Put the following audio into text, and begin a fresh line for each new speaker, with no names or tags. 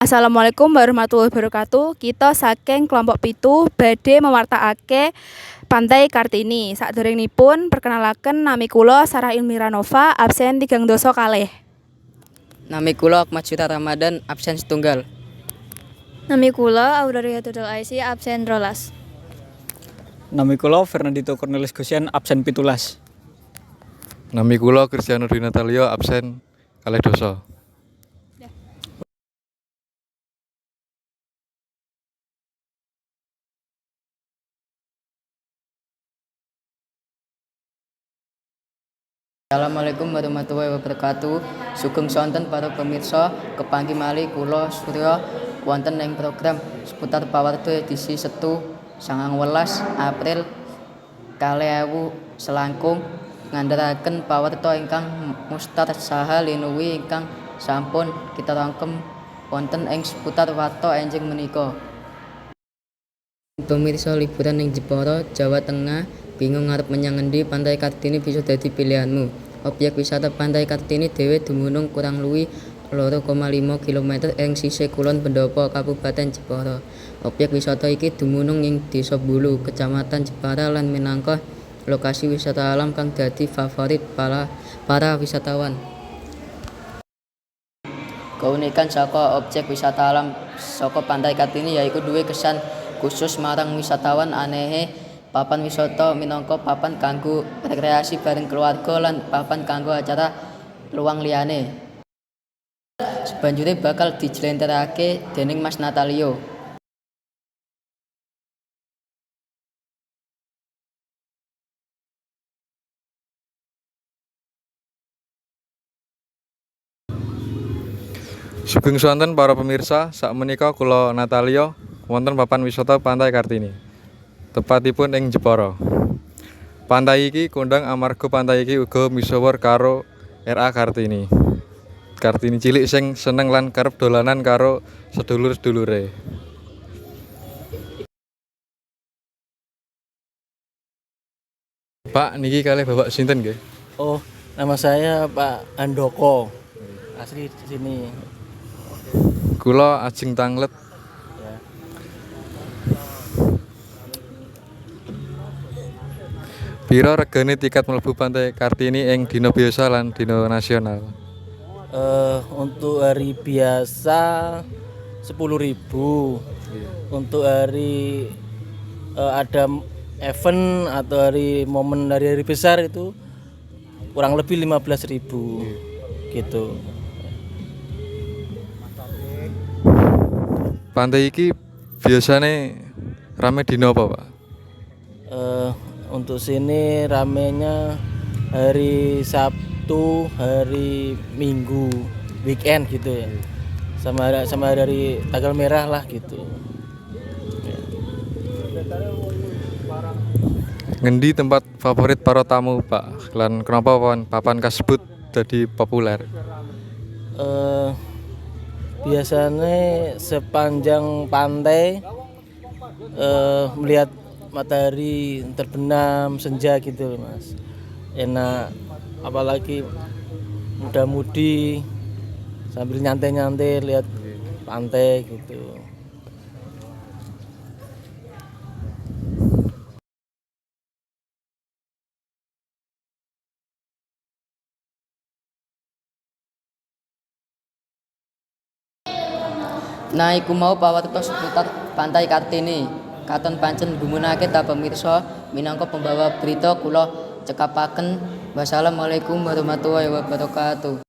Assalamualaikum warahmatullahi wabarakatuh. Kita saking kelompok pitu badhe mewartakake Pantai Kartini. Saderengipun perkenalaken nami kula Sarah Ilmiranova, absen 3 doso kalih.
Nami kula Ahmad Syuta Ramadan, absen setunggal.
Nami kula Aurelia Tudul Aisy, absen 12.
Nami kula Fernandito Cornelis Gosian, absen 17.
Nami kula Cristiano Dwi Natalio, absen kalih doso.
Assalamualaikum warahmatullahi wabarakatuh. Sugeng sonten para pemirsa, kepanggih malih kula Surya wonten ing program seputar pawarto edisi Setu 19 April 2000 selangkung ngandharaken pawarto ingkang mustar saha linuwi ingkang sampun kita rangkem wonten ing seputar warta enjing menika. Pemirsa liburan ing Jepara, Jawa Tengah, bingung ngarep menyang endi, Pantai Kartini bisa dadi pilihanmu. Objek wisata Pantai Kartini dhewe dumunung kurang luwih 2,5 km ing sisih kulon Pendopo, Kabupaten Jepara. Objek wisata iki dumunung ing Desa Bulu, Kecamatan Jepara lan minangka lokasi wisata alam kang dadi favorit para wisatawan. Keunikan saka objek wisata alam saka Pantai Kartini yaiku duwe kesan khusus marang wisatawan. Anehe papan wisata minangka papan kanggo rekreasi bareng keluarga lan papan kanggo acara luang liyane. Sebanjure bakal dijlentrehake dening Mas Natalio.
Sugeng sonten para pemirsa, sakmenika kula Natalio wonten papan wisata Pantai Kartini. Tepatipun ing Jepara. Pantai iki kondhang amarga pantai iki uga misuwur karo R.A. Kartini. Kartini cilik sing seneng lan kerep dolanan karo sedulur-sedulure. Pak, niki kalih Bapak sinten nggih?
Oh, nama saya Pak Andoko. Asli di sini.
Kula Ajeng Tanglet.
Ya.
Pira regane tiket mlebu Pantai Kartini ing dina biasa lan dina nasional?
Untuk hari biasa 10.000. Untuk hari ada event atau hari momen hari besar itu kurang lebih 15.000 gitu.
Pantai iki biasane rame dina apa, Pak?
Untuk sini ramenya hari Sabtu, hari Minggu, weekend gitu ya. Sama dari tanggal merah lah gitu.
Ngendi tempat favorit para tamu, Pak? Lan kenapa papan kasebut dadi populer?
Biasanya sepanjang pantai melihat matahari terbenam senja gitu Mas, enak, apalagi muda-mudi sambil nyantai-nyantai lihat pantai gitu.
Nah, iku mau pawarta seputar Pantai Kartini. Katon pancen gumunake ta pemirsa, minangka pembawa berita kula cekapaken. Wassalamualaikum warahmatullahi wabarakatuh.